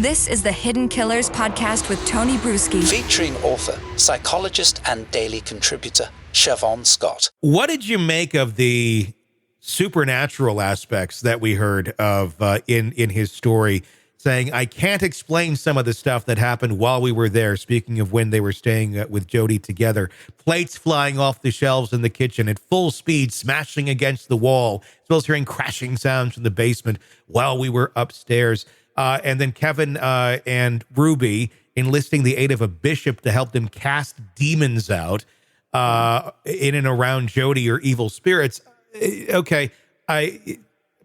This is the Hidden Killers podcast with Tony Brueski. Featuring author, psychologist, and daily contributor, Shavaun Scott. What did you make of the supernatural aspects that we heard of in his story, saying, I can't explain some of the stuff that happened while we were there, speaking of when they were staying with Jody together, plates flying off the shelves in the kitchen at full speed, smashing against the wall, as well as hearing crashing sounds from the basement while we were upstairs. And then Kevin and Ruby enlisting the aid of a bishop to help them cast demons out in and around Jody or evil spirits. Okay,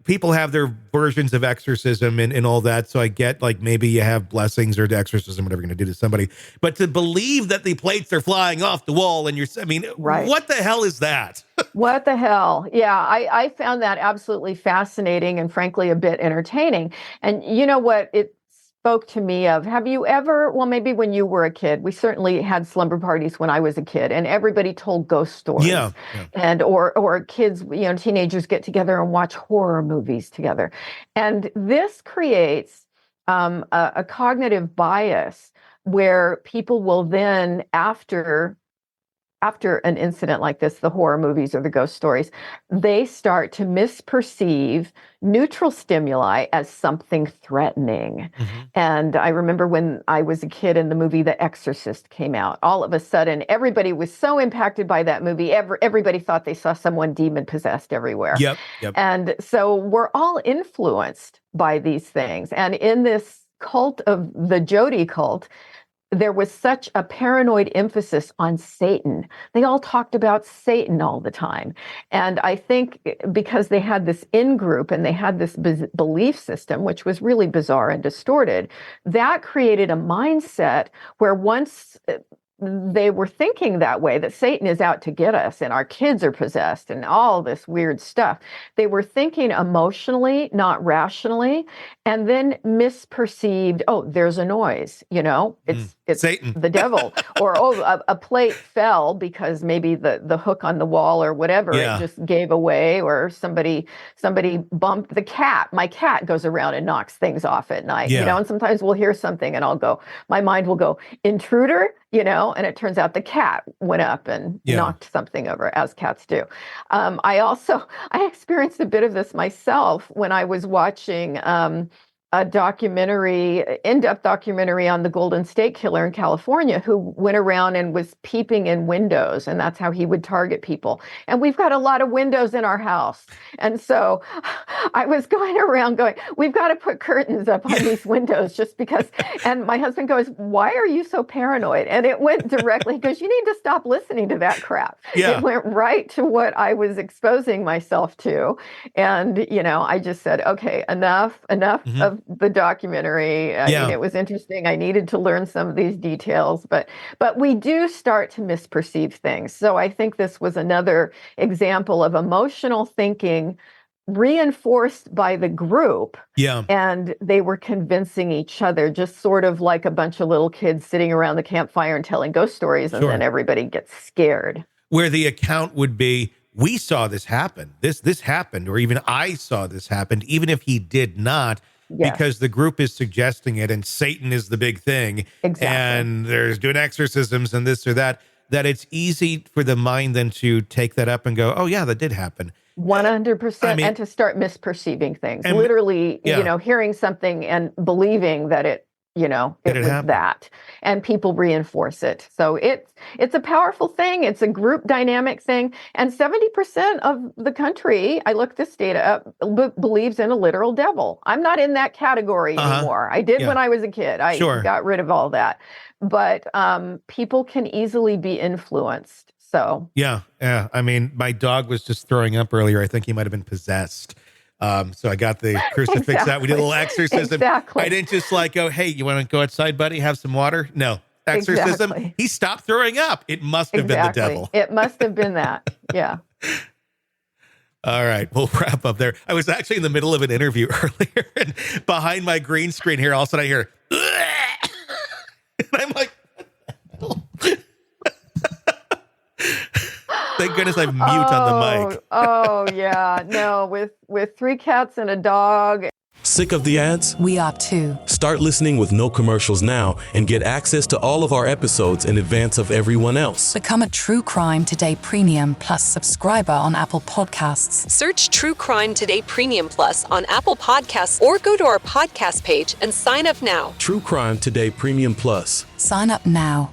people have their versions of exorcism and all that, so I get, like, maybe you have blessings or exorcism, whatever you're going to do to somebody. But to believe that the plates are flying off the wall and right. What the hell is that? What the hell? Yeah, I found that absolutely fascinating and frankly a bit entertaining. And you know what it spoke to me of? Have you ever, well, maybe when you were a kid, we certainly had slumber parties when I was a kid, and everybody told ghost stories. Yeah. And or kids, teenagers get together and watch horror movies together. And this creates a cognitive bias where people will then, after an incident like this, the horror movies or the ghost stories, they start to misperceive neutral stimuli as something threatening. Mm-hmm. And I remember when I was a kid and the movie The Exorcist came out, all of a sudden, everybody was so impacted by that movie. Everybody thought they saw someone demon-possessed everywhere. Yep. And so we're all influenced by these things. And in this cult of the Jody cult, there was such a paranoid emphasis on Satan. They all talked about Satan all the time. And I think because they had this in-group and they had this belief system, which was really bizarre and distorted, that created a mindset where once they were thinking that way, that Satan is out to get us and our kids are possessed and all this weird stuff. They were thinking emotionally, not rationally, and then misperceived, oh, there's a noise, it's Satan, the devil, or, a plate fell because maybe the hook on the wall or whatever, It just gave away, or somebody bumped the cat. My cat goes around and knocks things off at night, and sometimes we'll hear something and my mind will go, intruder, and it turns out the cat went up and knocked something over, as cats do. I experienced a bit of this myself when I was watching a in-depth documentary on the Golden State Killer in California, who went around and was peeping in windows, and that's how he would target people. And we've got a lot of windows in our house. And so I was going around going, we've got to put curtains up on these windows just because. And my husband goes, why are you so paranoid? And it went directly, he goes, you need to stop listening to that crap. Yeah. It went right to what I was exposing myself to. And, I just said, okay, enough mm-hmm. of the documentary. It was interesting. I needed to learn some of these details, but we do start to misperceive things. So I think this was another example of emotional thinking reinforced by the group. Yeah. And they were convincing each other, just sort of like a bunch of little kids sitting around the campfire and telling ghost stories, and then everybody gets scared. Where the account would be, we saw this happen. This happened, or even I saw this happen, even if he did not. Yes. Because the group is suggesting it, and Satan is the big thing. Exactly. And there's doing exorcisms and this or that it's easy for the mind then to take that up and go, oh yeah, that did happen. 100%. And to start misperceiving things, literally, hearing something and believing that it was that, and people reinforce it. So it's a powerful thing. It's a group dynamic thing. And 70% of the country, I looked this data up, believes in a literal devil. I'm not in that category anymore. I did when I was a kid. I got rid of all that. But people can easily be influenced. So yeah. I mean, my dog was just throwing up earlier. I think he might have been possessed. So I got the crucifix out. We did a little exorcism. Exactly. I didn't just go, hey, you want to go outside, buddy? Have some water? No. Exorcism. Exactly. He stopped throwing up. It must have been the devil. It must have been that. Yeah. All right. We'll wrap up there. I was actually in the middle of an interview earlier, and behind my green screen here, all of a sudden I hear, and I'm like, thank goodness I have mute on the mic. Oh yeah. No, with 3 cats and a dog. Sick of the ads? We are too. Start listening with no commercials now and get access to all of our episodes in advance of everyone else. Become a True Crime Today Premium Plus subscriber on Apple Podcasts. Search True Crime Today Premium Plus on Apple Podcasts or go to our podcast page and sign up now. True Crime Today Premium Plus. Sign up now.